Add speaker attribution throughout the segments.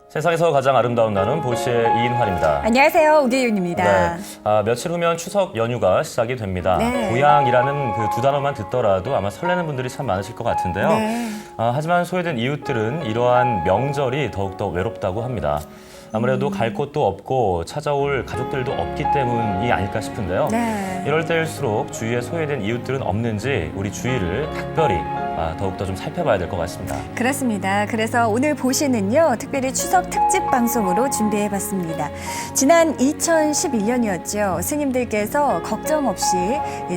Speaker 1: 세상에서 가장 아름다운 나는 보시의 이인환입니다.
Speaker 2: 안녕하세요. 오계윤입니다.
Speaker 1: 네, 며칠 후면 추석 연휴가 시작이 됩니다.
Speaker 2: 네.
Speaker 1: 고향이라는 그 두 단어만 듣더라도 아마 설레는 분들이 참 많으실 것 같은데요.
Speaker 2: 네.
Speaker 1: 하지만 소외된 이웃들은 이러한 명절이 더욱더 외롭다고 합니다. 아무래도 갈 곳도 없고 찾아올 가족들도 없기 때문이 아닐까 싶은데요.
Speaker 2: 네.
Speaker 1: 이럴 때일수록 주위에 소외된 이웃들은 없는지 우리 주위를 특별히 더욱더 좀 살펴봐야 될 것 같습니다.
Speaker 2: 그렇습니다. 그래서 오늘 보시는요, 특별히 추석 특집 방송으로 준비해봤습니다. 지난 2011년이었죠. 스님들께서 걱정 없이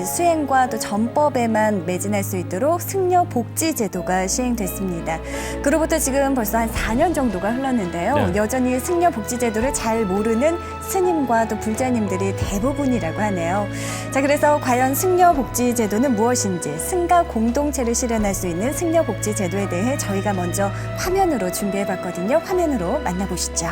Speaker 2: 수행과 또 전법에만 매진할 수 있도록 승려 복지 제도가 시행됐습니다. 그로부터 지금 벌써 한 4년 정도가 흘렀는데요.
Speaker 1: 네.
Speaker 2: 여전히 승려 복지 제도를 잘 모르는 스님과 또 불자님들이 대부분이라고 하네요. 자, 그래서 과연 승려 복지 제도는 무엇인지, 승가 공동체를 실현할 수 있는 승려 복지 제도에 대해 저희가 먼저 화면으로 준비해봤거든요. 화면으로 만나보시죠.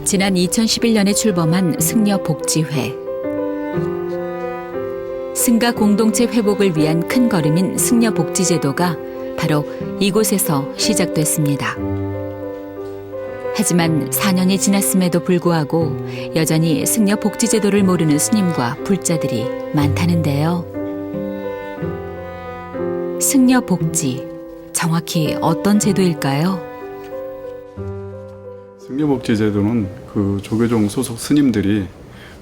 Speaker 3: 지난 2011년에 출범한 승려복지회. 승가 공동체 회복을 위한 큰 걸음인 승려복지제도가 바로 이곳에서 시작됐습니다. 하지만 4년이 지났음에도 불구하고 여전히 승려복지제도를 모르는 스님과 불자들이 많다는데요. 승려복지, 정확히 어떤 제도일까요?
Speaker 4: 승려복지제도는 그 조계종 소속 스님들이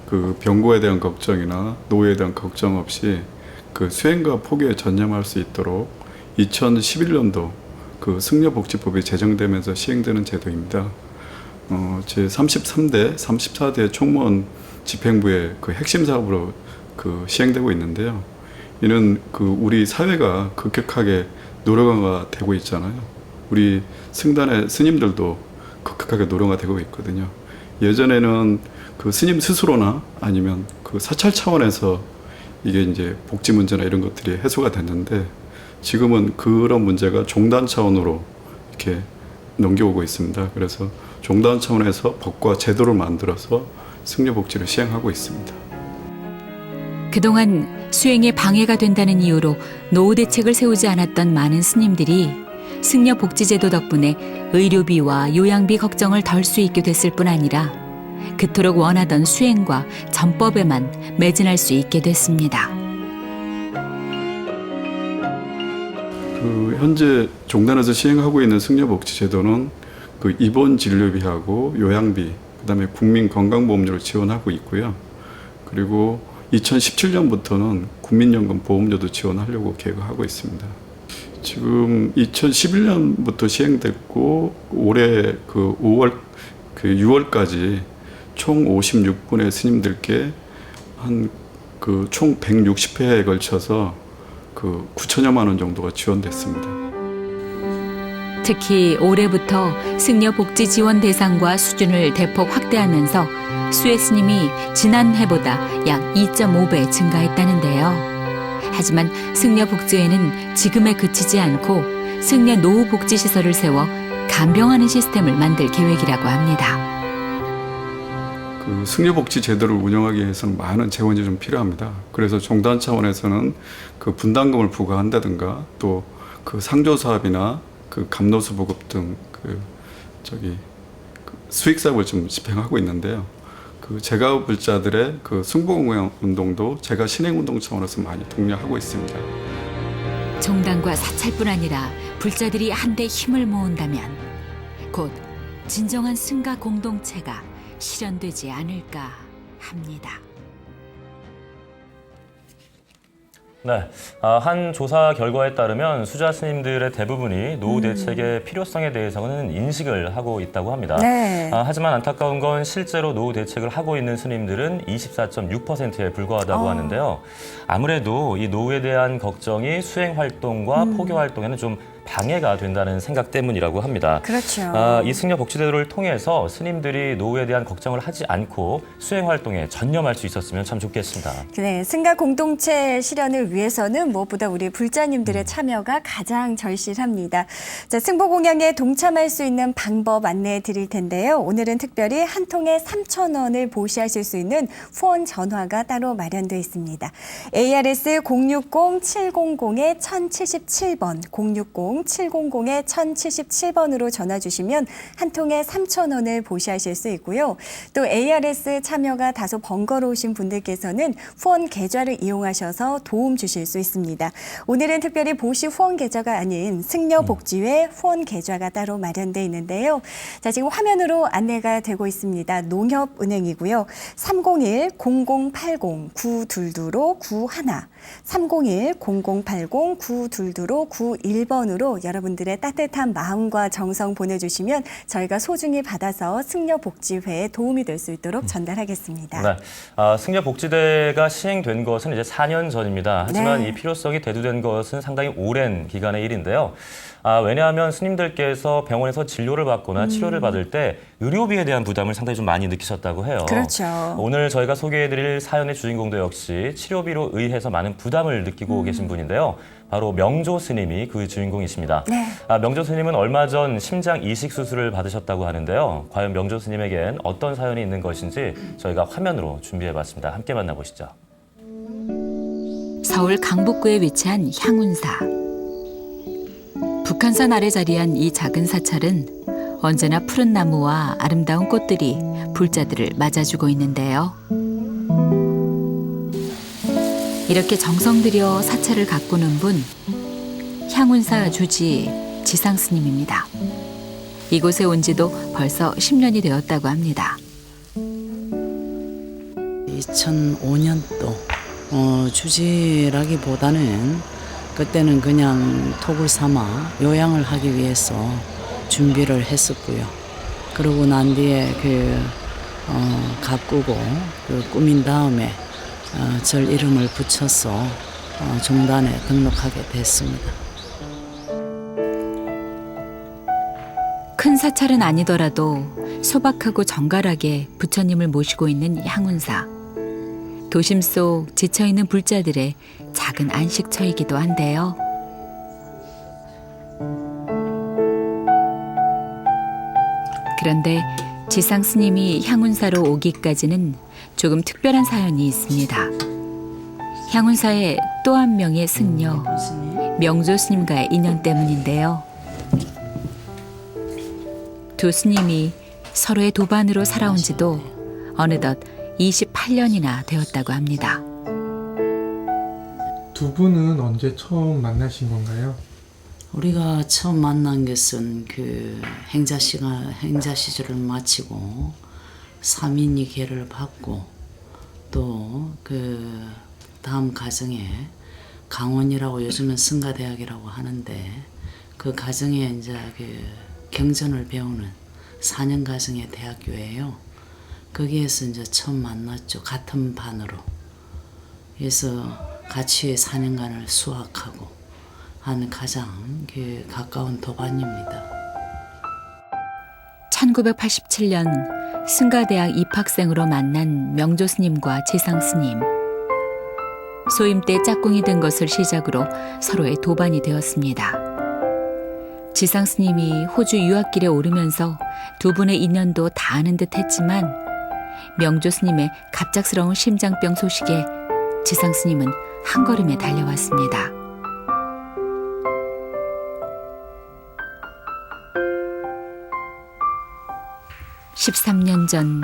Speaker 4: 그 병고에 대한 걱정이나 노예에 대한 걱정 없이 그 수행과 포교에 전념할 수 있도록 2011년도 그 승려복지법이 제정되면서 시행되는 제도입니다. 제 33대, 34대 총무원 집행부의 그 핵심 사업으로 그 시행되고 있는데요. 이는 그 우리 사회가 급격하게 노령화가 되고 있잖아요. 우리 승단의 스님들도 급격하게 노령화 되고 있거든요. 예전에는 그 스님 스스로나 아니면 그 사찰 차원에서 이게 이제 복지 문제나 이런 것들이 해소가 됐는데 지금은 그런 문제가 종단 차원으로 이렇게 넘겨오고 있습니다. 그래서 종단 차원에서 법과 제도를 만들어서 승려복지를 시행하고 있습니다.
Speaker 3: 그동안 수행에 방해가 된다는 이유로 노후 대책을 세우지 않았던 많은 스님들이 승려복지제도 덕분에 의료비와 요양비 걱정을 덜 수 있게 됐을 뿐 아니라 그토록 원하던 수행과 전법에만 매진할 수 있게 됐습니다.
Speaker 4: 그 현재 종단에서 시행하고 있는 승려복지제도는 그 입원 진료비하고 요양비, 그다음에 국민건강보험료를 지원하고 있고요. 그리고 2017년부터는 국민연금 보험료도 지원하려고 계획하고 있습니다. 지금 2011년부터 시행됐고 올해 그 5월 그 6월까지 총 56분의 스님들께 한 그 총 160회에 걸쳐서 그 9천여만 원 정도가 지원됐습니다.
Speaker 3: 특히 올해부터 승려복지 지원 대상과 수준을 대폭 확대하면서 수혜 스님이 지난해보다 약 2.5배 증가했다는데요. 하지만 승려복지회는 지금에 그치지 않고 승려 노후복지시설을 세워 간병하는 시스템을 만들 계획이라고 합니다.
Speaker 4: 그 승려복지 제도를 운영하기 위해서는 많은 재원이 좀 필요합니다. 그래서 종단 차원에서는 그 분담금을 부과한다든가 또 그 상조 사업이나 그 감노수 보급 등 그 수익 사업을 좀 집행하고 있는데요. 그 제가 불자들의 그 승복운동 운동도 제가 신행운동 차원에서 많이 독려하고 있습니다.
Speaker 3: 종단과 사찰뿐 아니라 불자들이 한데 힘을 모은다면 곧 진정한 승가 공동체가 실현되지 않을까 합니다.
Speaker 1: 네, 한 조사 결과에 따르면 수자 스님들의 대부분이 노후 대책의 필요성에 대해서는 인식을 하고 있다고 합니다.
Speaker 2: 네.
Speaker 1: 하지만 안타까운 건 실제로 노후 대책을 하고 있는 스님들은 24.6%에 불과하다고 하는데요. 아무래도 이 노후에 대한 걱정이 수행 활동과 포교 활동에는 좀 방해가 된다는 생각 때문이라고 합니다.
Speaker 2: 그렇죠.
Speaker 1: 이 승려 복지제도를 통해서 스님들이 노후에 대한 걱정을 하지 않고 수행 활동에 전념할 수 있었으면 참 좋겠습니다.
Speaker 2: 네, 승가 공동체 실현을 위해서는 무엇보다 우리 불자님들의 참여가 가장 절실합니다. 자, 승보 공양에 동참할 수 있는 방법 안내해 드릴 텐데요. 오늘은 특별히 한 통에 3,000원을 보시하실 수 있는 후원 전화가 따로 마련되어 있습니다. ARS 060-700-1077번, 060-700-1077번으로 전화 주시면 한 통에 3,000원을 보시하실 수 있고요. 또 ARS 참여가 다소 번거로우신 분들께서는 후원 계좌를 이용하셔서 도움 주실 수 있습니다. 오늘은 특별히 보시 후원 계좌가 아닌 승려복지회 후원 계좌가 따로 마련되어 있는데요. 자, 지금 화면으로 안내가 되고 있습니다. 농협은행이고요. 301-0080-922-91, 301-0080-922-91번으로 여러분들의 따뜻한 마음과 정성 보내주시면 저희가 소중히 받아서 승려복지회에 도움이 될 수 있도록 전달하겠습니다.
Speaker 1: 네, 승려복지대가 시행된 것은 이제 4년 전입니다. 하지만
Speaker 2: 네.
Speaker 1: 이 필요성이 대두된 것은 상당히 오랜 기간의 일인데요. 왜냐하면 스님들께서 병원에서 진료를 받거나 치료를 받을 때 의료비에 대한 부담을 상당히 좀 많이 느끼셨다고 해요.
Speaker 2: 그렇죠.
Speaker 1: 오늘 저희가 소개해드릴 사연의 주인공도 역시 치료비로 의해서 많은 부담을 느끼고 계신 분인데요. 바로 명조 스님이 그 주인공이십니다.
Speaker 2: 네.
Speaker 1: 명조 스님은 얼마 전 심장 이식 수술을 받으셨다고 하는데요. 과연 명조 스님에겐 어떤 사연이 있는 것인지 저희가 화면으로 준비해봤습니다. 함께 만나보시죠.
Speaker 3: 서울 강북구에 위치한 향운사. 북한산 아래 자리한 이 작은 사찰은 언제나 푸른 나무와 아름다운 꽃들이 불자들을 맞아주고 있는데요. 이렇게 정성 들여 사찰을 가꾸는 분, 향운사 주지 지상스님입니다. 이곳에 온 지도 벌써 10년이 되었다고 합니다.
Speaker 5: 2005년도 주지라기보다는 그때는 그냥 톡을 삼아 요양을 하기 위해서 준비를 했었고요. 그러고 난 뒤에 가꾸고 꾸민 다음에 절 이름을 붙여서 종단에 등록하게 됐습니다.
Speaker 3: 큰 사찰은 아니더라도 소박하고 정갈하게 부처님을 모시고 있는 향운사. 도심 속 지쳐있는 불자들의 작은 안식처이기도 한데요. 그런데 지상 스님이 향운사로 오기까지는 조금 특별한 사연이 있습니다. 향운사의 또 한 명의 승려, 명조 스님과의 인연 때문인데요. 두 스님이 서로의 도반으로 살아온 지도 어느덧 28년이나 되었다고 합니다.
Speaker 6: 두 분은 언제 처음 만나신 건가요?
Speaker 5: 우리가 처음 만난 것은 행자 시절을 마치고 사민이 계를 받고 또 다음 가정에 강원이라고 요즘은 승가대학이라고 하는데 그 가정에 이제 경전을 배우는 4년 가정의 대학교예요. 거기에서 이제 처음 만났죠. 같은 반으로. 그래서 같이 4년간을 수학하고 하는 가장 가까운 도반입니다.
Speaker 3: 1987년 승가대학 입학생으로 만난 명조 스님과 지상 스님. 소임 때 짝꿍이 된 것을 시작으로 서로의 도반이 되었습니다. 지상 스님이 호주 유학길에 오르면서 두 분의 인연도 다 아는 듯 했지만 명조 스님의 갑작스러운 심장병 소식에 지상 스님은 한 걸음에 달려왔습니다. (13년) 전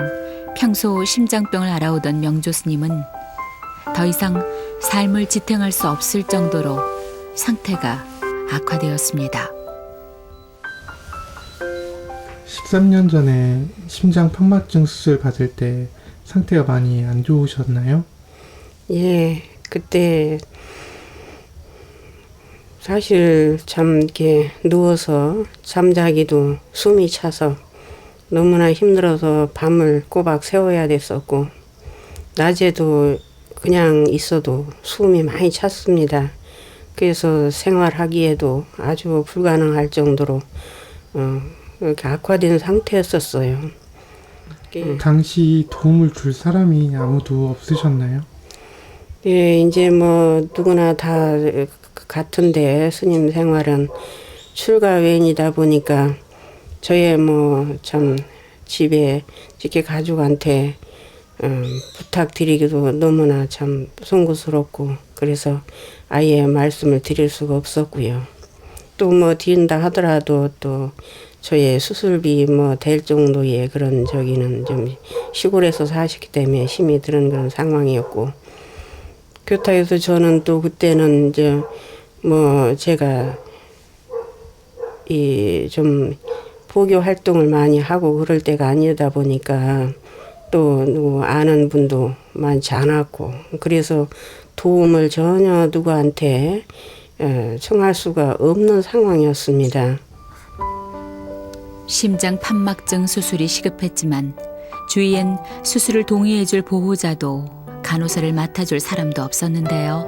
Speaker 3: 평소 심장병을 앓아오던 명조 스님은 더 이상 삶을 지탱할 수 없을 정도로 상태가 악화되었습니다.
Speaker 6: 13년 전에 심장 편막증 수술 받을 때 상태가 많이 안 좋으셨나요?
Speaker 7: 예, 그때 사실 참 이렇게 누워서 잠자기도 숨이 차서 너무나 힘들어서 밤을 꼬박 새워야 됐었고 낮에도 그냥 있어도 숨이 많이 찼습니다. 그래서 생활하기에도 아주 불가능할 정도로 이렇게 악화된 상태였었어요.
Speaker 6: 당시 도움을 줄 사람이 아무도 없으셨나요?
Speaker 7: 예, 이제 뭐 누구나 다 같은데 스님 생활은 출가외인이다 보니까 저의 뭐 참 집에 직계 가족한테 부탁드리기도 너무나 참 송구스럽고 그래서 아예 말씀을 드릴 수가 없었고요. 또 뭐 드린다 하더라도 또 저의 수술비 뭐 될 정도의 그런 저기는 좀 시골에서 사시기 때문에 힘이 드는 그런 상황이었고 그렇다고 해서 저는 또 그때는 이제 뭐 제가 이 좀 포교 활동을 많이 하고 그럴 때가 아니다 보니까 또 누구 아는 분도 많지 않았고 그래서 도움을 전혀 누구한테 청할 수가 없는 상황이었습니다.
Speaker 3: 심장 판막증 수술이 시급했지만 주위엔 수술을 동의해줄 보호자도 간호사를 맡아줄 사람도 없었는데요.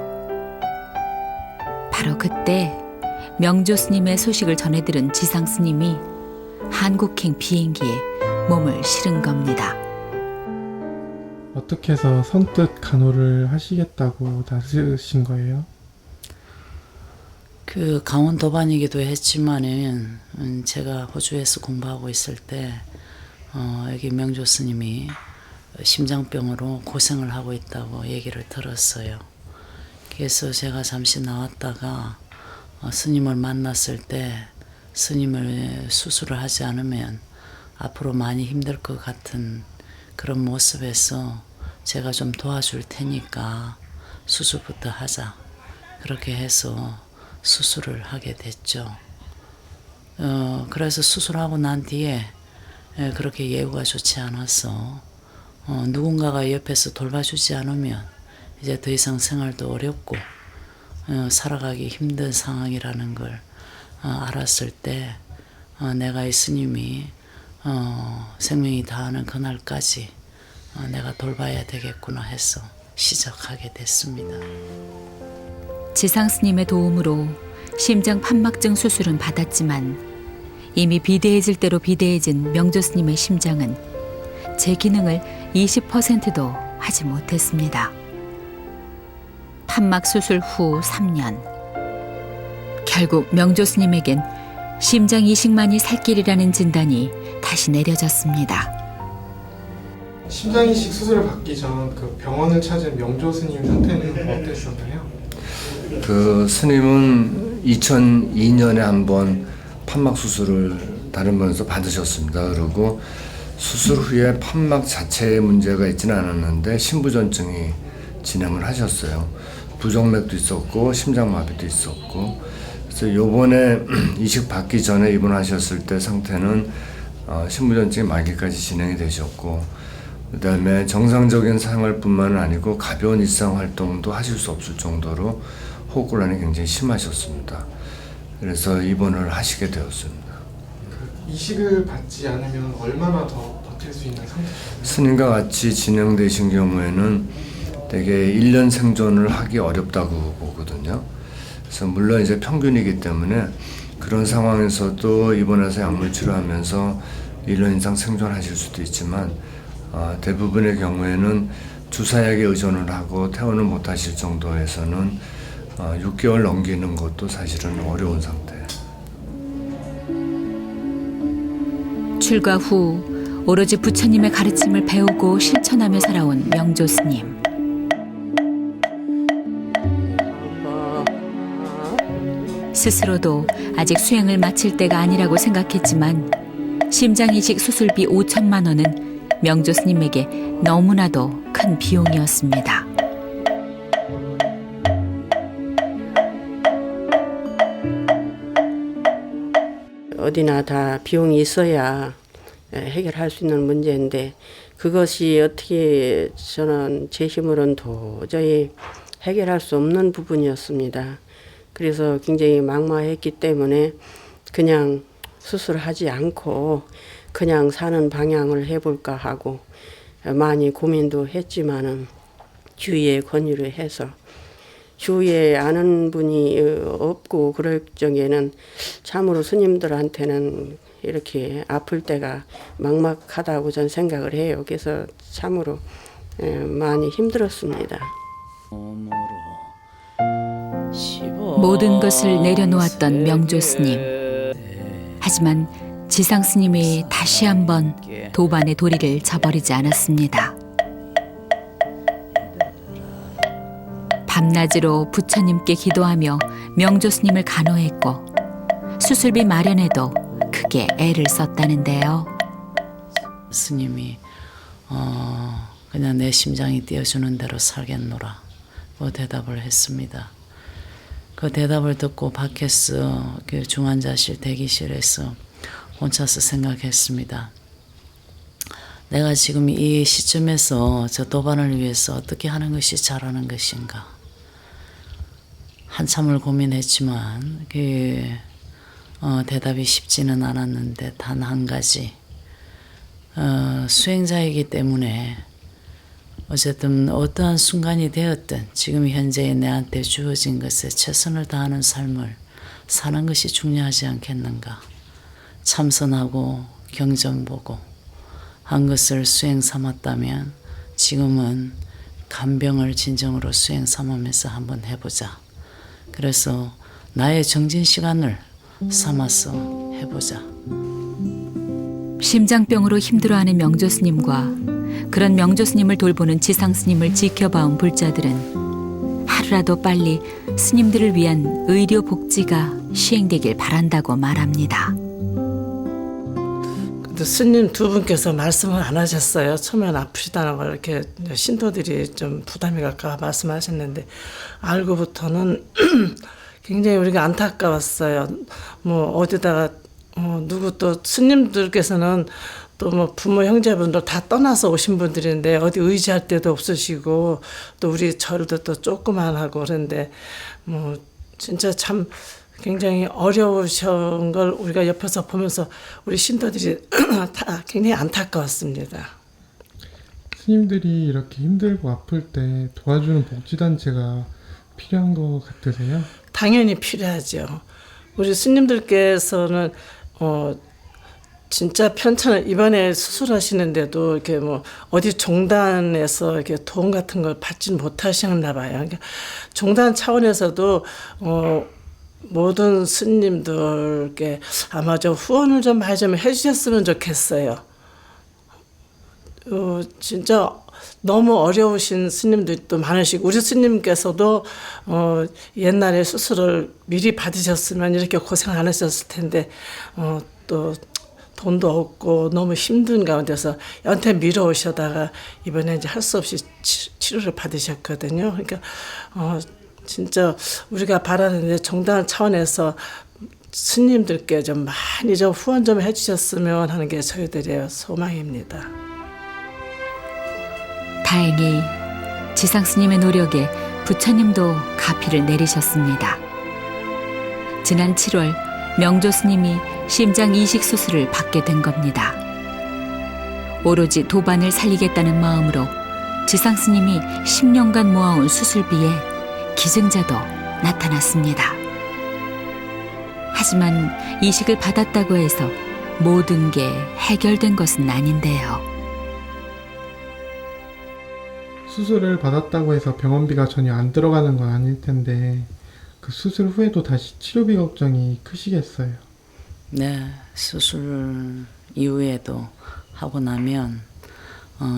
Speaker 3: 바로 그때 명조 스님의 소식을 전해들은 지상 스님이 한국행 비행기에 몸을 실은 겁니다.
Speaker 6: 어떻게 해서 선뜻 간호를 하시겠다고 나서신 거예요?
Speaker 5: 그 강원 도반이기도 했지만은 제가 호주에서 공부하고 있을 때 여기 명조 스님이 심장병으로 고생을 하고 있다고 얘기를 들었어요. 그래서 제가 잠시 나왔다가 스님을 만났을 때 스님을 수술을 하지 않으면 앞으로 많이 힘들 것 같은 그런 모습에서 제가 좀 도와줄 테니까 수술부터 하자. 그렇게 해서 수술을 하게 됐죠. 그래서 수술하고 난 뒤에 그렇게 예후가 좋지 않아서 누군가가 옆에서 돌봐주지 않으면 이제 더 이상 생활도 어렵고 살아가기 힘든 상황이라는 걸 알았을 때 내가 이 스님이 생명이 다하는 그날까지 내가 돌봐야 되겠구나 해서 시작하게 됐습니다.
Speaker 3: 지상 스님의 도움으로 심장 판막증 수술은 받았지만 이미 비대해질 대로 비대해진 명조 스님의 심장은 제 기능을 20%도 하지 못했습니다. 판막 수술 후 3년. 결국 명조 스님에겐 심장 이식만이 살 길이라는 진단이 다시 내려졌습니다.
Speaker 6: 심장 이식 수술을 받기 전 그 병원을 찾은 명조 스님 상태는 어땠었나요?
Speaker 8: 그 스님은 2002년에 한번 판막 수술을 다른 병원에서 받으셨습니다. 그리고 수술 후에 판막 자체에 문제가 있지는 않았는데 심부전증이 진행을 하셨어요. 부정맥도 있었고 심장마비도 있었고 그래서 요번에 이식 받기 전에 입원하셨을 때 상태는 심부전증이 말기까지 진행이 되셨고 그다음에 정상적인 생활뿐만 아니고 가벼운 일상활동도 하실 수 없을 정도로 호흡곤란이 굉장히 심하셨습니다. 그래서 입원을 하시게 되었습니다.
Speaker 6: 이식을 받지 않으면 얼마나 더 버틸 수 있는 상태인가요?
Speaker 8: 스님과 같이 진행되신 경우에는 되게 1년 생존을 하기 어렵다고 보거든요. 그래서 물론 이제 평균이기 때문에 그런 상황에서도 입원해서 약물 치료하면서 1년 이상 생존하실 수도 있지만 대부분의 경우에는 주사약에 의존을 하고 퇴원을 못하실 정도에서는 6개월 넘기는 것도 사실은 어려운 상태예요.
Speaker 3: 출가 후 오로지 부처님의 가르침을 배우고 실천하며 살아온 명조 스님. 스스로도 아직 수행을 마칠 때가 아니라고 생각했지만 심장 이식 수술비 5천만 원은 명조 스님에게 너무나도 큰 비용이었습니다.
Speaker 7: 어디나 다 비용이 있어야 해결할 수 있는 문제인데 그것이 어떻게 저는 제 힘으로는 도저히 해결할 수 없는 부분이었습니다. 그래서 굉장히 막막했기 때문에 그냥 수술하지 않고 그냥 사는 방향을 해볼까 하고 많이 고민도 했지만은 주위에 권유를 해서 주위에 아는 분이 없고 그럴 적에는 참으로 스님들한테는 이렇게 아플 때가 막막하다고 전 생각을 해요. 그래서 참으로 많이 힘들었습니다.
Speaker 3: 모든 것을 내려놓았던 명조 스님. 하지만 지상 스님이 다시 한번 도반의 도리를 저버리지 않았습니다. 밤낮으로 부처님께 기도하며 명조 스님을 간호했고 수술비 마련에도 크게 애를 썼다는데요.
Speaker 5: 스님이 그냥 내 심장이 뛰어주는 대로 살겠노라 그 대답을 했습니다. 그 대답을 듣고 밖에서 그 중환자실 대기실에서 혼자서 생각했습니다. 내가 지금 이 시점에서 저 도반을 위해서 어떻게 하는 것이 잘하는 것인가. 한참을 고민했지만 대답이 쉽지는 않았는데 단 한 가지, 수행자이기 때문에 어쨌든 어떠한 순간이 되었든 지금 현재의 내한테 주어진 것에 최선을 다하는 삶을 사는 것이 중요하지 않겠는가. 참선하고 경전보고 한 것을 수행 삼았다면 지금은 간병을 진정으로 수행 삼으면서 한번 해보자. 그래서 나의 정진 시간을 삼아서 해보자.
Speaker 3: 심장병으로 힘들어하는 명조 스님과 그런 명조 스님을 돌보는 지상 스님을 지켜봐온 불자들은 하루라도 빨리 스님들을 위한 의료 복지가 시행되길 바란다고 말합니다.
Speaker 9: 근데 스님 두 분께서 말씀을 안 하셨어요. 처음엔 아프시다는 걸 이렇게 신도들이 좀 부담이 갈까 말씀하셨는데 알고부터는 굉장히 우리가 안타까웠어요. 뭐 어디다가 누구 또 스님들께서는 또 뭐 부모 형제분들 다 떠나서 오신 분들인데 어디 의지할 데도 없으시고 또 우리 절도 또 조그만하고 그런데 뭐 진짜 참 굉장히 어려우신 걸 우리가 옆에서 보면서 우리 신도들이 다 굉장히 안타까웠습니다.
Speaker 6: 스님들이 이렇게 힘들고 아플 때 도와주는 복지단체가 필요한 것 같으세요?
Speaker 9: 당연히 필요하죠. 우리 스님들께서는 진짜 편찮은 이번에 수술하시는데도 이렇게 뭐 어디 종단에서 이렇게 도움 같은 걸 받지는 못하셨나 봐요. 그러니까 종단 차원에서도 모든 스님들께 아마 좀 후원을 좀 많이 좀 해주셨으면 좋겠어요. 진짜 너무 어려우신 스님들도 많으시고 우리 스님께서도 옛날에 수술을 미리 받으셨으면 이렇게 고생 안 하셨을 텐데 또 돈도 없고 너무 힘든 가운데서 연태 미뤄오셔다가 이번에 이제 할 수 없이 치료를 받으셨거든요. 그러니까 진짜 우리가 바라는데 정당 차원에서 스님들께 좀 많이 좀 후원 좀 해주셨으면 하는 게 저희들의 소망입니다.
Speaker 3: 다행히 지상 스님의 노력에 부처님도 가피를 내리셨습니다. 지난 7월 명조 스님이 심장 이식 수술을 받게 된 겁니다. 오로지 도반을 살리겠다는 마음으로 지상 스님이 10년간 모아온 수술비에 기증자도 나타났습니다. 하지만 이식을 받았다고 해서 모든 게 해결된 것은 아닌데요.
Speaker 6: 수술을 받았다고 해서 병원비가 전혀 안 들어가는 건 아닐 텐데 그 수술 후에도 다시 치료비 걱정이 크시겠어요?
Speaker 5: 네, 수술 이후에도 하고 나면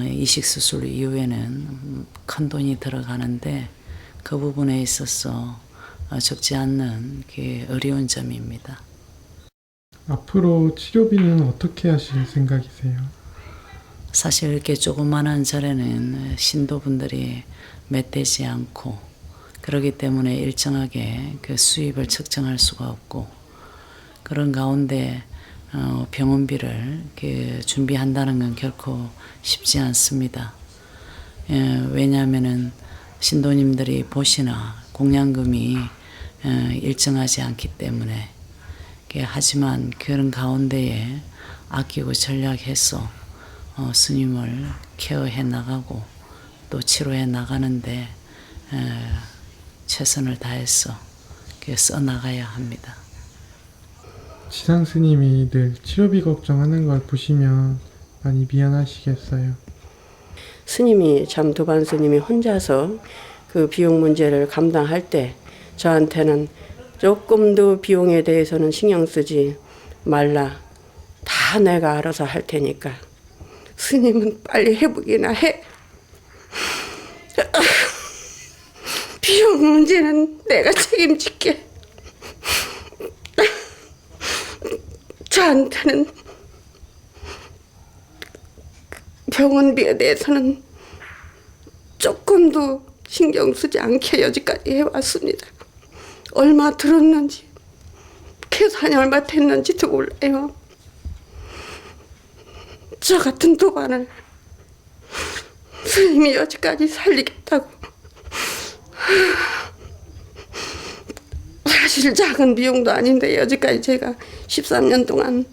Speaker 5: 이식 수술 이후에는 큰 돈이 들어가는데 그 부분에 있어서 적지 않는 게 어려운 점입니다.
Speaker 6: 앞으로 치료비는 어떻게 하실 생각이세요?
Speaker 5: 사실 이렇게 조그만한 절에는 신도분들이 맺되지 않고 그렇기 때문에 일정하게 그 수입을 측정할 수가 없고 그런 가운데 병원비를 준비한다는 건 결코 쉽지 않습니다. 왜냐하면은 신도님들이 보시나 공양금이 일정하지 않기 때문에 하지만 그런 가운데에 아끼고 전략해서 스님을 케어해 나가고 또 치료해 나가는데 최선을 다해서 이렇게 써나가야 합니다.
Speaker 6: 지상 스님이 늘 치료비 걱정하는 걸 보시면 많이 미안하시겠어요.
Speaker 7: 스님이 참 도반 스님이 혼자서 그 비용 문제를 감당할 때 저한테는 조금도 비용에 대해서는 신경 쓰지 말라. 다 내가 알아서 할 테니까 스님은 빨리 회복이나 해. 비용 문제는 내가 책임질게. 저한테는 병원비에 대해서는 조금도 신경 쓰지 않게 여기까지 해왔습니다. 얼마 들었는지 계산이 얼마 됐는지도 몰라요. 저 같은 도반을 스님이 여기까지 살리겠다고. 사실 작은 비용도 아닌데 여기까지 제가 13년 동안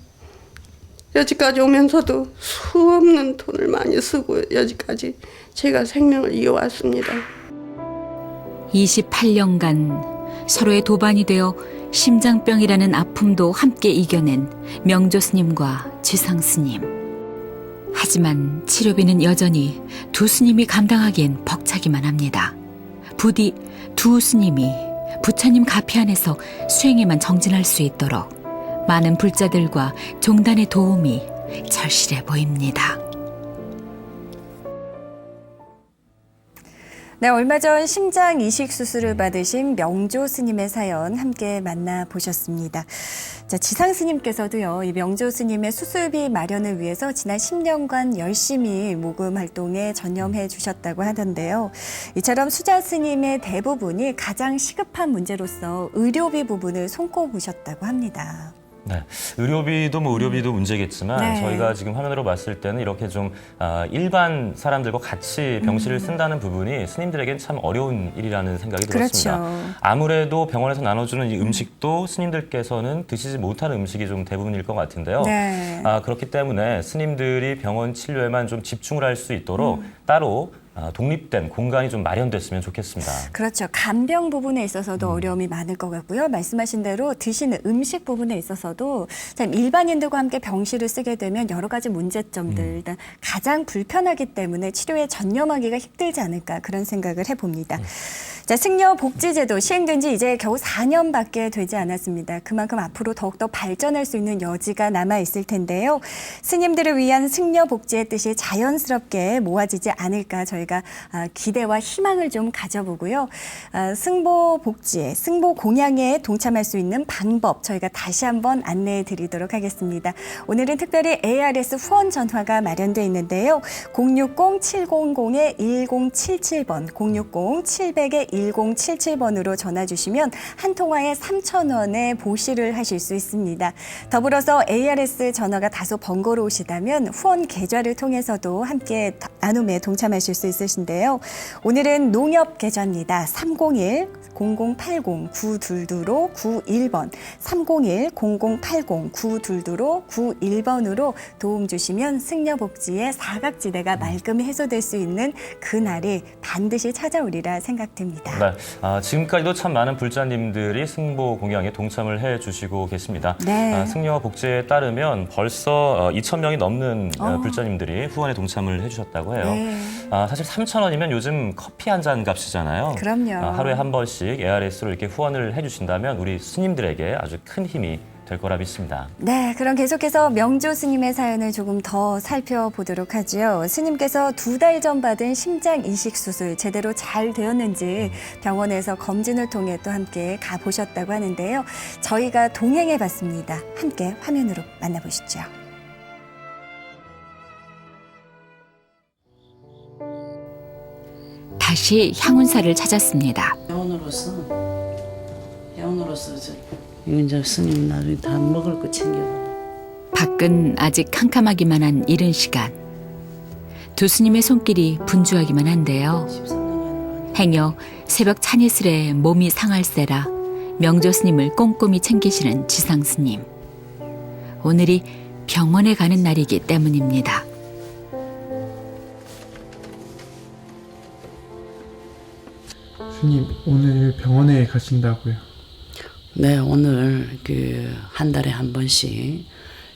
Speaker 7: 여기까지 오면서도 수없는 돈을 많이 쓰고 여기까지 제가 생명을 이어왔습니다.
Speaker 3: 28년간 서로의 도반이 되어 심장병이라는 아픔도 함께 이겨낸 명조 스님과 지상 스님. 하지만 치료비는 여전히 두 스님이 감당하기엔 벅차기만 합니다. 부디 두 스님이 부처님 가피 안에서 수행에만 정진할 수 있도록 많은 불자들과 종단의 도움이 절실해 보입니다.
Speaker 2: 네, 얼마 전 심장 이식 수술을 받으신 명조 스님의 사연 함께 만나보셨습니다. 자, 지상 스님께서도요, 이 명조 스님의 수술비 마련을 위해서 지난 10년간 열심히 모금 활동에 전념해 주셨다고 하던데요. 이처럼 수자 스님의 대부분이 가장 시급한 문제로서 의료비 부분을 손꼽으셨다고 합니다.
Speaker 1: 네, 의료비도 의료비도 문제겠지만
Speaker 2: 네.
Speaker 1: 저희가 지금 화면으로 봤을 때는 이렇게 좀 일반 사람들과 같이 병실을 쓴다는 부분이 스님들에겐 참 어려운 일이라는 생각이 들었습니다.
Speaker 2: 그렇죠.
Speaker 1: 아무래도 병원에서 나눠주는 이 음식도 스님들께서는 드시지 못하는 음식이 좀 대부분일 것 같은데요.
Speaker 2: 네.
Speaker 1: 그렇기 때문에 스님들이 병원 치료에만 좀 집중을 할 수 있도록 따로 독립된 공간이 좀 마련됐으면 좋겠습니다.
Speaker 2: 그렇죠. 간병 부분에 있어서도 어려움이 많을 것 같고요. 말씀하신 대로 드시는 음식 부분에 있어서도 참 일반인들과 함께 병실을 쓰게 되면 여러 가지 문제점들, 일단 가장 불편하기 때문에 치료에 전념하기가 힘들지 않을까 그런 생각을 해봅니다. 자, 승려 복지제도 시행된 지 이제 겨우 4년밖에 되지 않았습니다. 그만큼 앞으로 더욱더 발전할 수 있는 여지가 남아 있을 텐데요. 스님들을 위한 승려 복지의 뜻이 자연스럽게 모아지지 않을까 저희가 기대와 희망을 좀 가져보고요. 승보 복지에, 승보 공양에 동참할 수 있는 방법 저희가 다시 한번 안내해 드리도록 하겠습니다. 오늘은 특별히 ARS 후원 전화가 마련되어 있는데요. 060-700-1077번, 060-700-1077번으로 전화 주시면 한 통화에 3,000원의 보시를 하실 수 있습니다. 더불어서 ARS 전화가 다소 번거로우시다면 후원 계좌를 통해서도 함께 나눔에 동참하실 수 있으신데요. 오늘은 농협 계좌입니다. 301-0080-922로 91번, 301-0080-922로 91번으로 도움 주시면 승려복지의 사각지대가 말끔히 해소될 수 있는 그날이 반드시 찾아오리라 생각됩니다.
Speaker 1: 네, 지금까지도 참 많은 불자님들이 승보 공양에 동참을 해주시고 계십니다.
Speaker 2: 네.
Speaker 1: 승려 복지에 따르면 벌써 2,000명이 넘는 불자님들이 후원에 동참을 해주셨다고 해요.
Speaker 2: 네.
Speaker 1: 사실 3,000원이면 요즘 커피 한 잔 값이잖아요.
Speaker 2: 그럼요.
Speaker 1: 하루에 한 번씩 ARS로 이렇게 후원을 해주신다면 우리 스님들에게 아주 큰 힘이 될 거라 믿습니다.
Speaker 2: 네, 그럼 계속해서 명조 스님의 사연을 조금 더 살펴보도록 하죠. 스님께서 2달 전 받은 심장 이식 수술 제대로 잘 되었는지 병원에서 검진을 통해 또 함께 가보셨다고 하는데요. 저희가 동행해봤습니다. 함께 화면으로 만나보시죠.
Speaker 3: 다시 향운사를 찾았습니다.
Speaker 5: 회원으로서 이건 이제 스님 나중에 다 먹을 거 챙겨.
Speaker 3: 밖은 아직 캄캄하기만 한 이른 시간. 두 스님의 손길이 분주하기만 한데요.
Speaker 5: 13년간
Speaker 3: 행여 새벽 찬이슬에 몸이 상할세라 명조 스님을 꼼꼼히 챙기시는 지상 스님. 오늘이 병원에 가는 날이기 때문입니다.
Speaker 6: 스님, 오늘 병원에 가신다고요?
Speaker 5: 네, 오늘 한 달에 한 번씩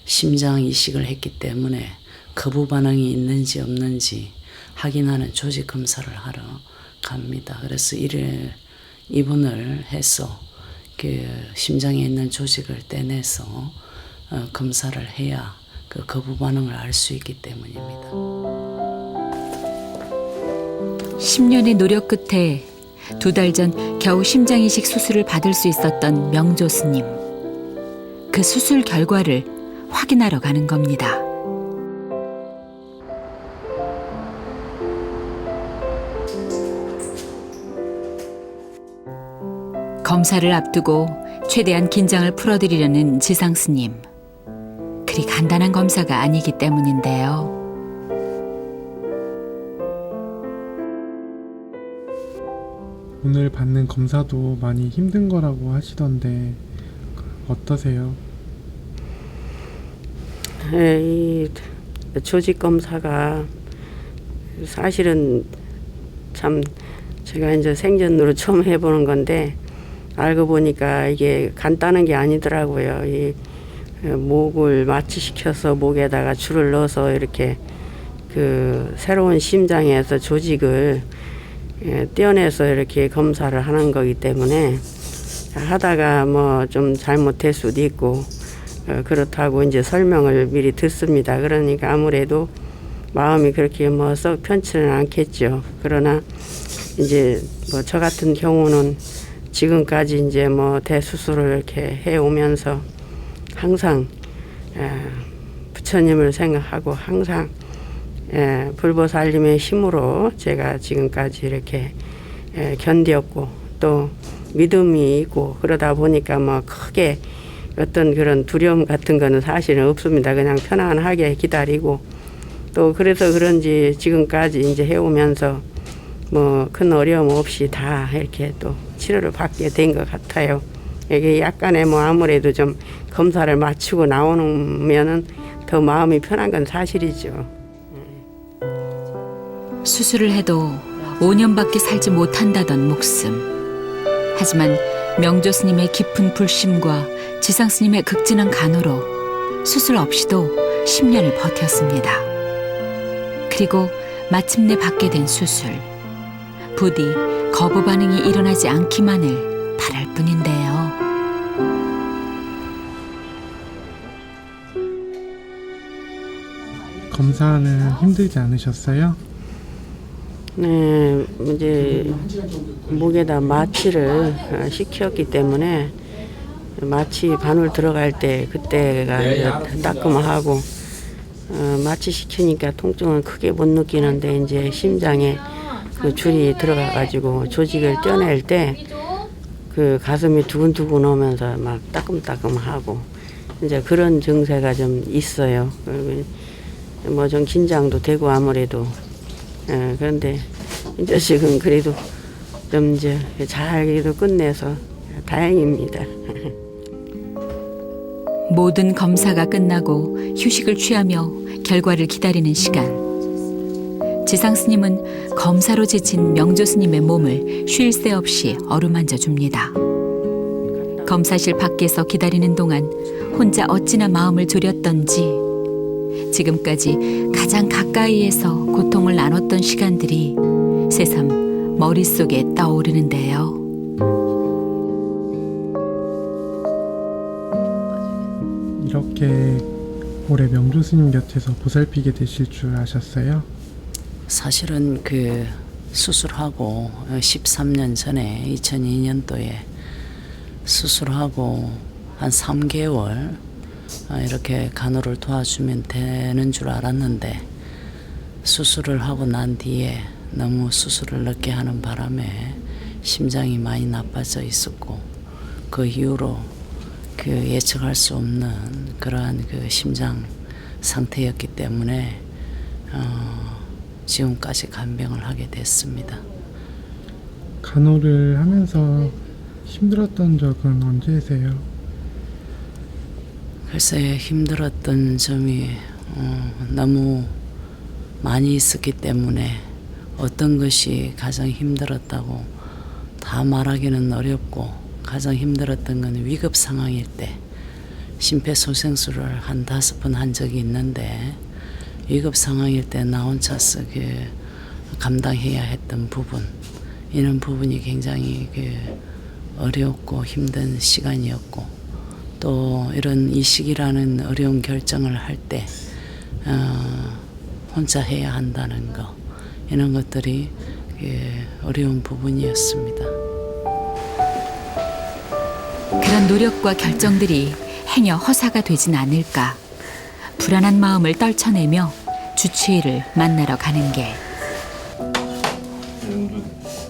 Speaker 5: 심장 이식을 했기 때문에 거부 반응이 있는지 없는지 확인하는 조직 검사를 하러 갑니다. 그래서 1일 입원을 해서 심장에 있는 조직을 떼내서 검사를 해야 그 거부 반응을 알 수 있기 때문입니다.
Speaker 3: 10년의 노력 끝에 2달 전 겨우 심장 이식 수술을 받을 수 있었던 명조 스님. 그 수술 결과를 확인하러 가는 겁니다. 검사를 앞두고 최대한 긴장을 풀어드리려는 지상 스님. 그리 간단한 검사가 아니기 때문인데요.
Speaker 6: 오늘 받는 검사도 많이 힘든 거라고 하시던데 어떠세요?
Speaker 7: 이 조직 검사가 사실은 참 제가 이제 생전으로 처음 해보는 건데 알고 보니까 이게 간단한 게 아니더라고요. 이 목을 마취시켜서 목에다가 줄을 넣어서 이렇게 그 새로운 심장에서 조직을 떼어내서 이렇게 검사를 하는 거기 때문에 하다가 뭐 좀 잘못될 수도 있고 그렇다고 이제 설명을 미리 듣습니다. 그러니까 아무래도 마음이 그렇게 뭐 썩 편치는 않겠죠. 그러나 이제 뭐 저 같은 경우는 지금까지 이제 뭐 대수술을 이렇게 해오면서 항상 부처님을 생각하고 항상 불보살님의 힘으로 제가 지금까지 이렇게 견뎠고 또 믿음이 있고 그러다 보니까 뭐 크게 어떤 그런 두려움 같은 거는 사실은 없습니다. 그냥 편안하게 기다리고 또 그래서 그런지 지금까지 이제 해오면서 뭐 큰 어려움 없이 다 이렇게 또 치료를 받게 된 것 같아요. 이게 약간의 뭐 아무래도 좀 검사를 마치고 나오면은 더 마음이 편한 건 사실이죠.
Speaker 3: 수술을 해도 5년밖에 살지 못한다던 목숨. 하지만 명조 스님의 깊은 불심과 지상 스님의 극진한 간호로 수술 없이도 10년을 버텼습니다. 그리고 마침내 받게 된 수술. 부디 거부 반응이 일어나지 않기만을 바랄 뿐인데요.
Speaker 6: 검사는 힘들지 않으셨어요?
Speaker 7: 네, 이제 목에다 마취를 시켰기 때문에 마취 바늘 들어갈 때 그때가 이제 따끔하고 마취 시키니까 통증은 크게 못 느끼는데 이제 심장에 그 줄이 들어가 가지고 조직을 떼어낼 때 그 가슴이 두근두근 오면서 막 따끔따끔하고 이제 그런 증세가 좀 있어요. 뭐 좀 긴장도 되고 아무래도 그런데 이제 지금 그래도 좀 이제 잘 그래도 끝내서 다행입니다.
Speaker 3: 모든 검사가 끝나고 휴식을 취하며 결과를 기다리는 시간. 지상 스님은 검사로 지친 명조 스님의 몸을 쉴 새 없이 어루만져 줍니다. 검사실 밖에서 기다리는 동안 혼자 어찌나 마음을 졸였던지 지금까지 가장 가까이에서 고통을 나눴던 시간들이 새삼 머릿속에 떠오르는데요.
Speaker 6: 이렇게 올해 명조 스님 곁에서 보살피게 되실 줄 아셨어요?
Speaker 5: 사실은 그 수술하고 13년 전에 2002년도에 수술하고 한 3개월 이렇게 간호를 도와주면 되는 줄 알았는데 수술을 하고 난 뒤에 너무 수술을 늦게 하는 바람에 심장이 많이 나빠져 있었고 그 이후로 그 예측할 수 없는 그러한 그 심장 상태였기 때문에 지금까지 간병을 하게 됐습니다.
Speaker 6: 간호를 하면서 힘들었던 적은 언제세요?
Speaker 5: 글쎄 힘들었던 점이 너무 많이 있었기 때문에 어떤 것이 가장 힘들었다고 다 말하기는 어렵고 가장 힘들었던 건 위급 상황일 때 심폐소생술을 한 5번 한 적이 있는데 위급 상황일 때 나 혼자서 감당해야 했던 부분 이런 부분이 굉장히 어렵고 힘든 시간이었고 또 이런 이식이라는 어려운 결정을 할 때 혼자 해야 한다는 거 이런 것들이 어려운 부분이었습니다.
Speaker 3: 그런 노력과 결정들이 행여 허사가 되진 않을까 불안한 마음을 떨쳐내며 주치의를 만나러 가는 게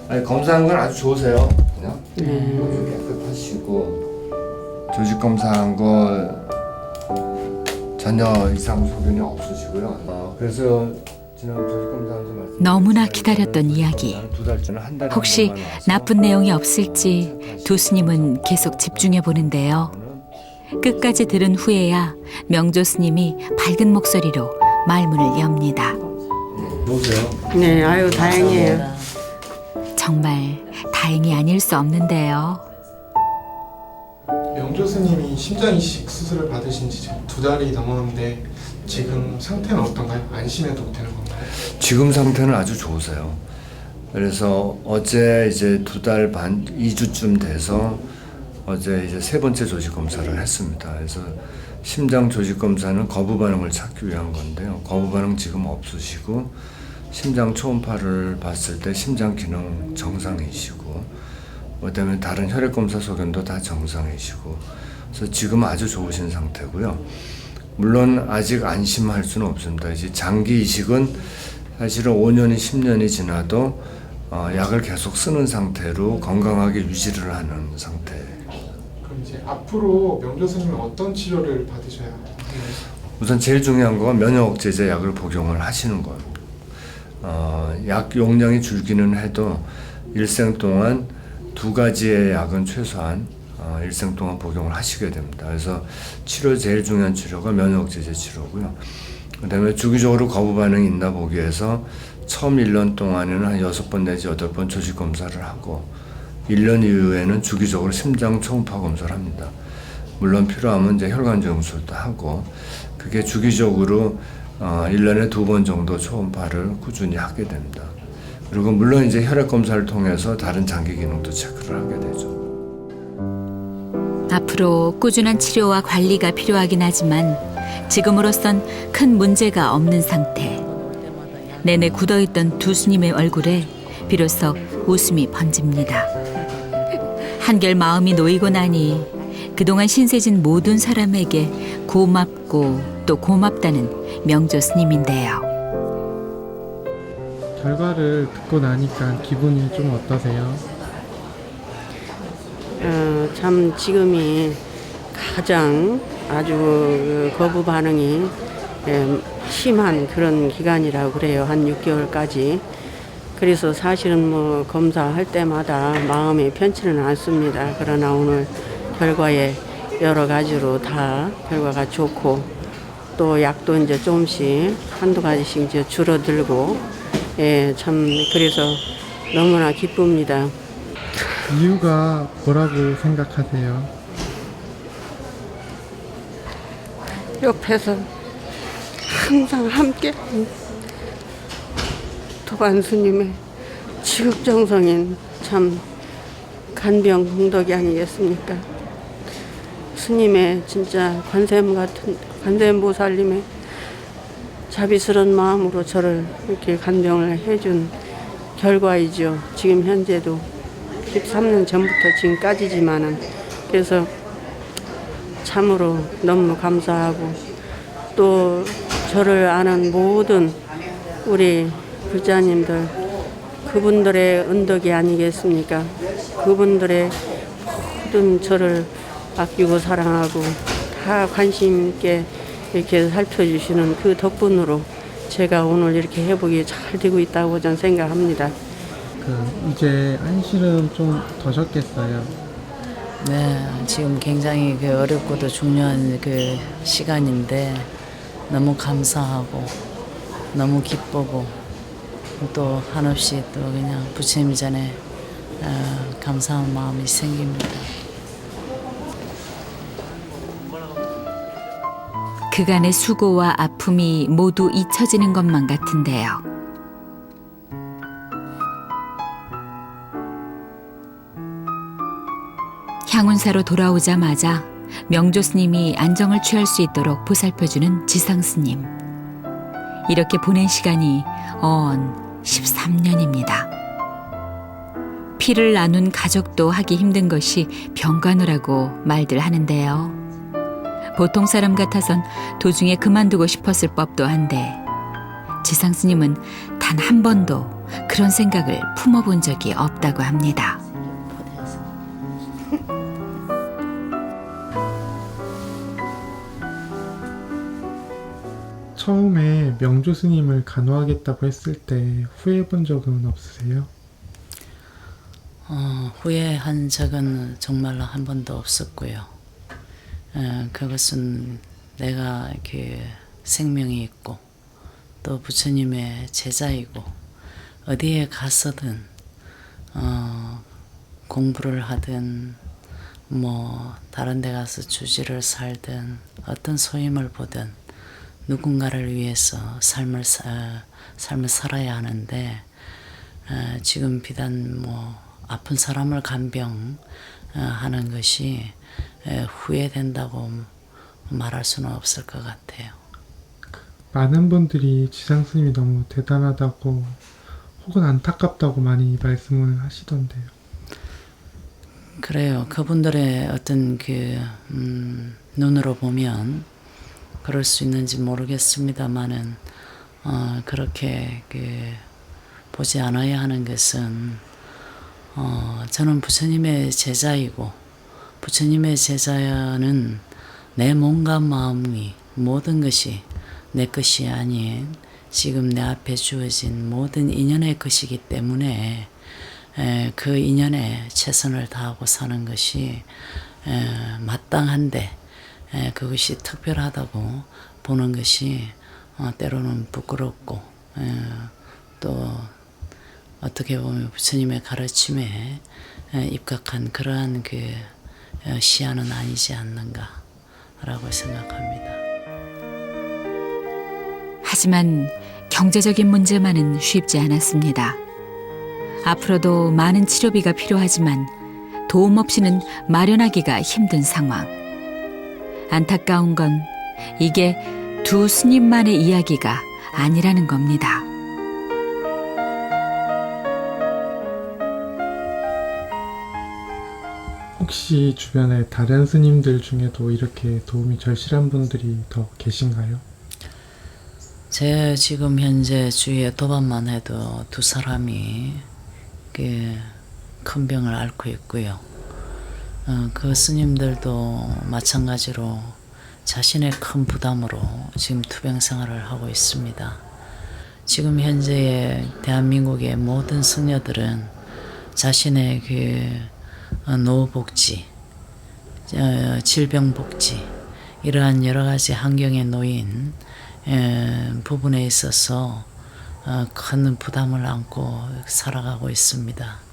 Speaker 8: 아니, 검사한 건 아주 좋으세요. 그냥 깨끗하시고 조직 검사한 거 전혀 이상 소견이 없으시고요. 그래서 지난 조직 검사하면서
Speaker 3: 너무나 기다렸던 이야기. 혹시 나쁜 내용이 없을지 두 스님은 계속 집중해 보는데요. 끝까지 들은 후에야 명조 스님이 밝은 목소리로 말문을 엽니다.
Speaker 8: 좋으세요?
Speaker 7: 네, 아유 다행이에요.
Speaker 3: 정말 다행이 아닐 수 없는데요.
Speaker 6: 명조 스님이 심장 이식 수술을 받으신 지 지금 2달이 넘었는데 지금 상태는 어떤가요? 안심해도 되는 건가요?
Speaker 8: 지금 상태는 아주 좋으세요. 그래서 어제 이제 2달 반, 2주쯤 돼서 어제 이제 3번째 조직 검사를 했습니다. 그래서 심장 조직 검사는 거부 반응을 찾기 위한 건데요. 거부 반응 지금 없으시고 심장 초음파를 봤을 때 심장 기능 정상이시고 그다음에 다른 혈액 검사 소견도 다 정상이시고 그래서 지금 아주 좋으신 상태고요. 물론 아직 안심할 수는 없습니다. 이제 장기 이식은 사실은 5년이 10년이 지나도 약을 계속 쓰는 상태로 건강하게 유지를 하는 상태.
Speaker 6: 그럼 이제 앞으로 명조 스님은 어떤 치료를 받으셔야 하나요?
Speaker 8: 우선 제일 중요한 건 면역 억제제 약을 복용을 하시는 겁니다. 약 용량이 줄기는 해도 일생 동안 2가지의 약은 최소한 일생 동안 복용을 하시게 됩니다. 그래서 제일 중요한 치료가 면역 억제제 치료고요. 그다음에 주기적으로 거부 반응이 있나 보기 위해서 처음 1년 동안에는 한 6번 내지 8번 조직 검사를 하고 1년 이후에는 주기적으로 심장 초음파 검사를 합니다. 물론 필요하면 이제 혈관 정수도 하고 그게 주기적으로 1년에 2번 정도 초음파를 꾸준히 하게 됩니다. 그리고 물론 이제 혈액 검사를 통해서 다른 장기 기능도 체크를 하게 되죠.
Speaker 3: 앞으로 꾸준한 치료와 관리가 필요하긴 하지만 지금으로선 큰 문제가 없는 상태. 내내 굳어있던 두 스님의 얼굴에 비로소 웃음이 번집니다. 한결 마음이 놓이고 나니 그동안 신세진 모든 사람에게 고맙고 또 고맙다는 명조 스님인데요.
Speaker 6: 결과를 듣고 나니까 기분이 좀 어떠세요?
Speaker 7: 참 지금이 가장 아주 거부 반응이 심한 그런 기간이라고 그래요. 한 6개월까지. 그래서 사실은 뭐 검사할 때마다 마음이 편치는 않습니다. 그러나 오늘 결과에 여러 가지로 다 결과가 좋고 또 약도 이제 조금씩 한두 가지씩 이제 줄어들고 참 그래서 너무나 기쁩니다.
Speaker 6: 이유가 뭐라고 생각하세요?
Speaker 7: 옆에서 항상 함께 도반 스님의 지극정성인 참 간병 공덕이 아니겠습니까? 스님의 진짜 관세음보살님의 자비스러운 마음으로 저를 이렇게 간병을 해준 결과이죠. 지금 현재도 13년 전부터 지금까지지만은 그래서 참으로 너무 감사하고 또 저를 아는 모든 우리 불자님들 그분들의 은덕이 아니겠습니까? 그분들의 모든 저를 아끼고 사랑하고 다 관심 있게 이렇게 살펴주시는 그 덕분으로 제가 오늘 이렇게 회복이 잘 되고 있다고 저는 생각합니다.
Speaker 6: 이제 안실은 좀 더셨겠어요.
Speaker 5: 네, 지금 굉장히 어렵고도 중요한 시간인데 너무 감사하고 너무 기쁘고 또 한없이 또 그냥 부처님 전에 감사한 마음이 생깁니다.
Speaker 3: 그간의 수고와 아픔이 모두 잊혀지는 것만 같은데요. 향운사로 돌아오자마자 명조 스님이 안정을 취할 수 있도록 보살펴주는 지상 스님. 이렇게 보낸 시간이 언 13년입니다. 피를 나눈 가족도 하기 힘든 것이 병간호라고 말들 하는데요. 보통 사람 같아선 도중에 그만두고 싶었을 법도 한데 지상 스님은 단 한 번도 그런 생각을 품어본 적이 없다고 합니다.
Speaker 6: 처음에 명조 스님을 간호하겠다고 했을 때 후회해본 적은 없으세요?
Speaker 5: 후회한 적은 정말로 한 번도 없었고요. 그것은 내가 생명이 있고 또 부처님의 제자이고 어디에 가서든 공부를 하든 뭐 다른 데 가서 주지를 살든 어떤 소임을 보든 누군가를 위해서 삶을 살아야 하는데 지금 비단 뭐 아픈 사람을 간병하는 것이 후회된다고 말할 수는 없을 것 같아요.
Speaker 6: 많은 분들이 지상 스님이 너무 대단하다고 혹은 안타깝다고 많이 말씀을 하시던데요.
Speaker 5: 그래요. 그분들의 어떤 눈으로 보면 그럴 수 있는지 모르겠습니다만은 그렇게 보지 않아야 하는 것은 저는 부처님의 제자이고 부처님의 제자는 내 몸과 마음이 모든 것이 내 것이 아닌 지금 내 앞에 주어진 모든 인연의 것이기 때문에 그 인연에 최선을 다하고 사는 것이 마땅한데 그것이 특별하다고 보는 것이 때로는 부끄럽고 또 어떻게 보면 부처님의 가르침에 입각한 그러한 시야는 아니지 않는가라고 생각합니다.
Speaker 3: 하지만 경제적인 문제만은 쉽지 않았습니다. 앞으로도 많은 치료비가 필요하지만 도움 없이는 마련하기가 힘든 상황. 안타까운 건 이게 두 스님만의 이야기가 아니라는 겁니다.
Speaker 6: 혹시 주변에 다른 스님들 중에도 이렇게 도움이 절실한 분들이 더 계신가요?
Speaker 5: 제 지금 현재 주위에 도반만 해도 두 사람이 큰 병을 앓고 있고요. 그 스님들도 마찬가지로 자신의 큰 부담으로 지금 투병 생활을 하고 있습니다. 지금 현재의 대한민국의 모든 승려들은 자신의 노후복지, 질병복지 이러한 여러 가지 환경에 놓인 부분에 있어서 큰 부담을 안고 살아가고 있습니다.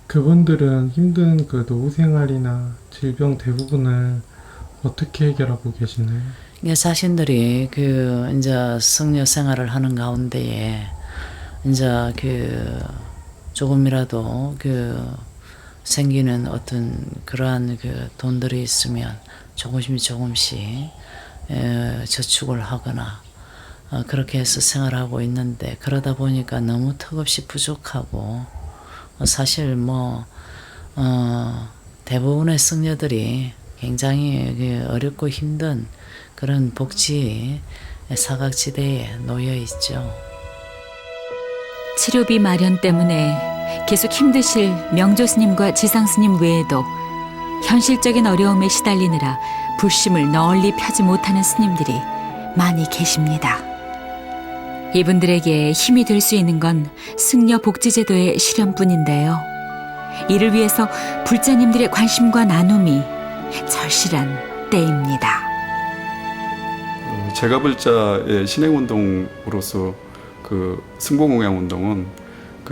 Speaker 6: 그분들은 힘든 노후 생활이나 질병 대부분을 어떻게 해결하고 계시나요?
Speaker 5: 자신들이 이제 승려 생활을 하는 가운데에 이제 조금이라도 생기는 어떤 그러한 돈들이 있으면 조금씩 저축을 하거나 그렇게 해서 생활하고 있는데 그러다 보니까 너무 턱없이 부족하고 사실 대부분의 승려들이 굉장히 어렵고 힘든 그런 복지 사각지대에 놓여 있죠.
Speaker 3: 치료비 마련 때문에 계속 힘드실 명조 스님과 지상 스님 외에도 현실적인 어려움에 시달리느라 불심을 널리 펴지 못하는 스님들이 많이 계십니다. 이분들에게 힘이 될 수 있는 건 승려 복지제도의 실현뿐인데요. 이를 위해서 불자님들의 관심과 나눔이 절실한 때입니다.
Speaker 4: 제가불자의 신행운동으로서 승공공양운동은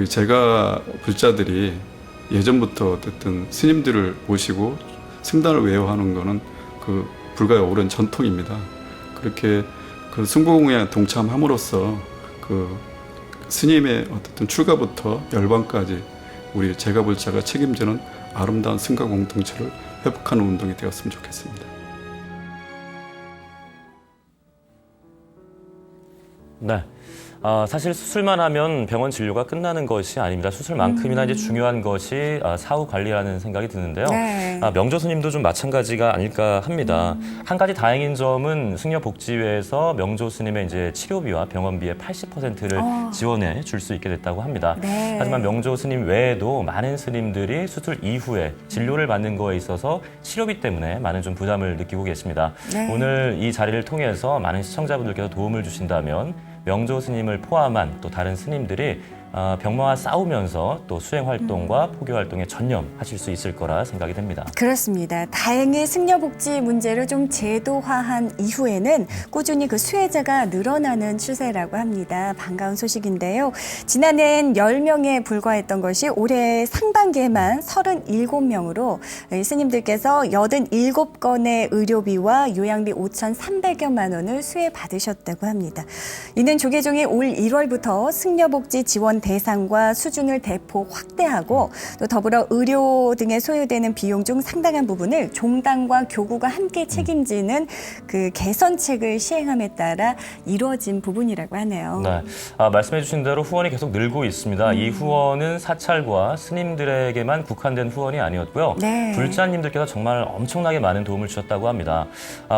Speaker 4: 제가 불자들이 예전부터 어쨌든 스님들을 모시고 승단을 외워하는 거는 그 불가의 오랜 전통입니다. 그렇게 그 승보공에 동참함으로써 그 스님의 어쨌든 출가부터 열반까지 우리 제가불자가 책임지는 아름다운 승가 공동체를 회복하는 운동이 되었으면 좋겠습니다.
Speaker 1: 네. 사실 수술만 하면 병원 진료가 끝나는 것이 아닙니다. 수술만큼이나 이제 중요한 것이 사후 관리라는 생각이 드는데요.
Speaker 2: 네.
Speaker 1: 명조 스님도 좀 마찬가지가 아닐까 합니다. 한 가지 다행인 점은 승려복지회에서 명조 스님의 이제 치료비와 병원비의 80%를 지원해 줄 수 있게 됐다고 합니다.
Speaker 2: 네.
Speaker 1: 하지만 명조 스님 외에도 많은 스님들이 수술 이후에 진료를 받는 거에 있어서 치료비 때문에 많은 좀 부담을 느끼고 계십니다.
Speaker 2: 네.
Speaker 1: 오늘 이 자리를 통해서 많은 시청자분들께서 도움을 주신다면 명조 스님을 포함한 또 다른 스님들이 병마와 싸우면서 또 수행 활동과 포교 활동에 전념하실 수 있을 거라 생각이 됩니다.
Speaker 2: 그렇습니다. 다행히 승려복지 문제를 좀 제도화한 이후에는 꾸준히 그 수혜자가 늘어나는 추세라고 합니다. 반가운 소식인데요. 지난해엔 10명에 불과했던 것이 올해 상반기에만 37명으로 스님들께서 87건의 의료비와 요양비 5,300여만 원을 수혜받으셨다고 합니다. 이는 조계종이 올 1월부터 승려복지 지원 대상과 수준을 대폭 확대하고 또 더불어 의료 등에 소요되는 비용 중 상당한 부분을 종단과 교구가 함께 책임지는 그 개선책을 시행함에 따라 이루어진 부분이라고 하네요.
Speaker 1: 네, 말씀해 주신 대로 후원이 계속 늘고 있습니다. 이 후원은 사찰과 스님들에게만 국한된 후원이 아니었고요.
Speaker 2: 네.
Speaker 1: 불자님들께서 정말 엄청나게 많은 도움을 주셨다고 합니다.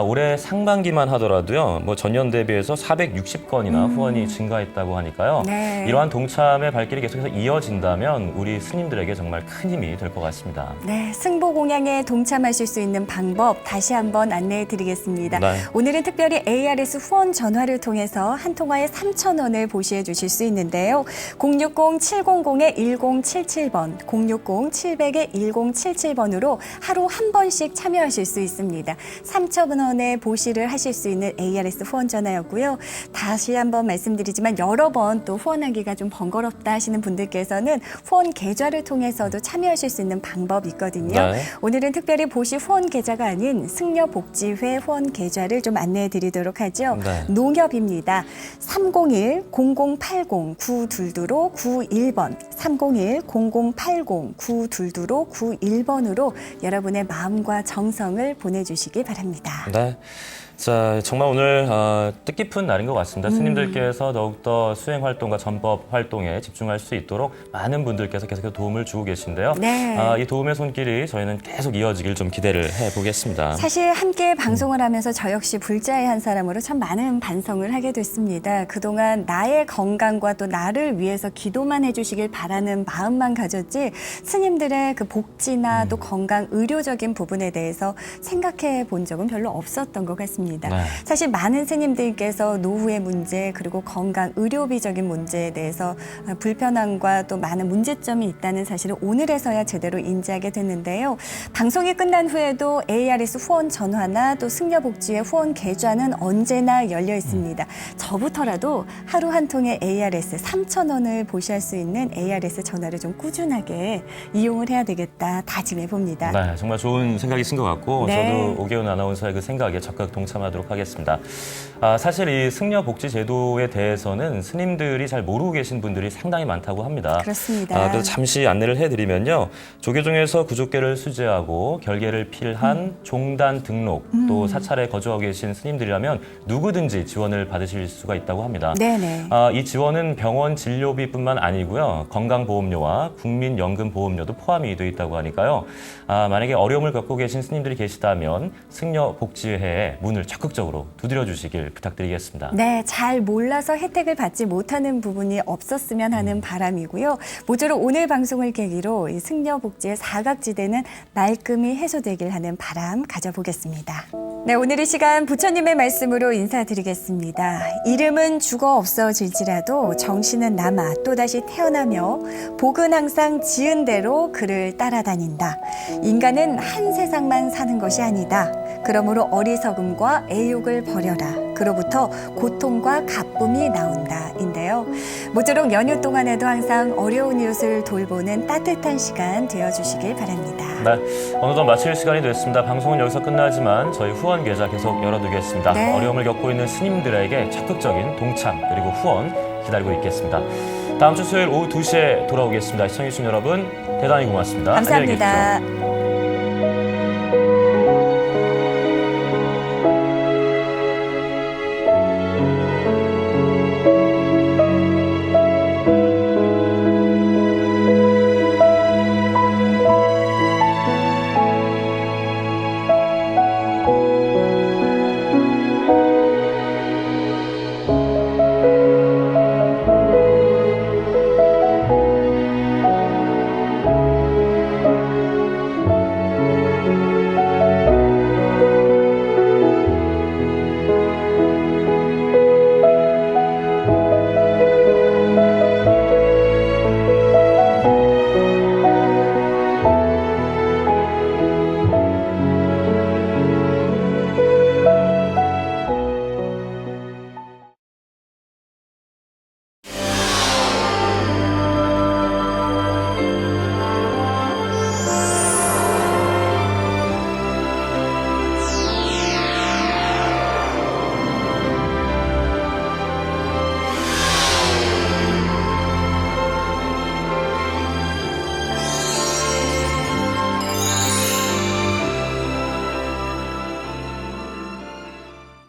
Speaker 1: 올해 상반기만 하더라도요, 뭐 전년 대비해서 460건이나 후원이 증가했다고 하니까요.
Speaker 2: 네.
Speaker 1: 이러한 동참의 발길이 계속해서 이어진다면 우리 스님들에게 정말 큰 힘이 될 것 같습니다.
Speaker 2: 네, 승보공양에 동참하실 수 있는 방법 다시 한번 안내해 드리겠습니다.
Speaker 1: 네.
Speaker 2: 오늘은 특별히 ARS 후원 전화를 통해서 한 통화에 3,000원을 보시해 주실 수 있는데요. 060-700-1077번, 060-700-1077번으로 하루 한 번씩 참여하실 수 있습니다. 3,000원의 보시를 하실 수 있는 ARS 후원 전화였고요. 다시 한번 말씀드리지만 여러 번 또 후원하기가 좀 번거롭다 하시는 분들께서는 후원 계좌를 통해서도 참여하실 수 있는 방법이 있거든요.
Speaker 1: 네.
Speaker 2: 오늘은 특별히 보시 후원 계좌가 아닌 승려복지회 후원 계좌를 좀 안내해 드리도록 하죠.
Speaker 1: 네.
Speaker 2: 농협입니다. 301-0080-922로 91번, 301-0080-922로 91번으로 여러분의 마음과 정성을 보내주시기 바랍니다.
Speaker 1: 네. 자, 정말 오늘 뜻깊은 날인 것 같습니다. 스님들께서 더욱더 수행 활동과 전법 활동에 집중할 수 있도록 많은 분들께서 계속해서 도움을 주고 계신데요.
Speaker 2: 네.
Speaker 1: 이 도움의 손길이 저희는 계속 이어지길 좀 기대를 해보겠습니다.
Speaker 2: 사실 함께 방송을 하면서 저 역시 불자의 한 사람으로 참 많은 반성을 하게 됐습니다. 그동안 나의 건강과 또 나를 위해서 기도만 해주시길 바라는 마음만 가졌지 스님들의 그 복지나 또 건강, 의료적인 부분에 대해서 생각해 본 적은 별로 없었던 것 같습니다. 네. 사실 많은 스님들께서 노후의 문제 그리고 건강, 의료비적인 문제에 대해서 불편함과 또 많은 문제점이 있다는 사실을 오늘에서야 제대로 인지하게 됐는데요. 방송이 끝난 후에도 ARS 후원 전화나 또 승려복지회 후원 계좌는 언제나 열려 있습니다. 저부터라도 하루 한 통의 ARS 3,000원을 보시할 수 있는 ARS 전화를 좀 꾸준하게 이용을 해야 되겠다 다짐해 봅니다.
Speaker 1: 네, 정말 좋은 생각이신 것 같고
Speaker 2: 네.
Speaker 1: 저도 오계훈 아나운서의 그 생각에 적극 동참하도록 하겠습니다. 사실 이 승려복지제도에 대해서는 스님들이 잘 모르고 계신 분들이 상당히 많다고 합니다.
Speaker 2: 그렇습니다.
Speaker 1: 그래서 잠시 안내를 해드리면요. 조계종에서 구족계를 수재하고 결계를 필한 종단 등록 또 사찰에 거주하고 계신 스님들이라면 누구든지 지원을 받으실 수가 있다고 합니다.
Speaker 2: 네네.
Speaker 1: 이 지원은 병원 진료비뿐만 아니고요. 건강보험료와 국민연금보험료도 포함이 되어 있다고 하니까요. 만약에 어려움을 겪고 계신 스님들이 계시다면 승려복지회에 문을 적극적으로 두드려 주시길 부탁드리겠습니다.
Speaker 2: 네, 잘 몰라서 혜택을 받지 못하는 부분이 없었으면 하는 바람이고요. 모쪼록 오늘 방송을 계기로 이 승려복지의 사각지대는 말끔히 해소되길 하는 바람 가져보겠습니다. 네, 오늘 이 시간 부처님의 말씀으로 인사드리겠습니다. 이름은 죽어 없어질지라도 정신은 남아 또다시 태어나며 복은 항상 지은 대로 그를 따라다닌다. 인간은 한 세상만 사는 것이 아니다. 그러므로 어리석음과 분노와 애욕을 버려라. 그로부터 고통과 가쁨이 나온다인데요. 모쪼록 연휴 동안에도 항상 어려운 이웃을 돌보는 따뜻한 시간 되어주시길 바랍니다.
Speaker 1: 네, 어느덧 마칠 시간이 됐습니다. 방송은 여기서 끝나지만 저희 후원 계좌 계속 열어두겠습니다.
Speaker 2: 네.
Speaker 1: 어려움을 겪고 있는 스님들에게 적극적인 동참 그리고 후원 기다리고 있겠습니다. 다음 주 수요일 오후 2시에 돌아오겠습니다. 시청해주신 여러분 대단히 고맙습니다. 안녕히 계십시오.
Speaker 2: 감사합니다.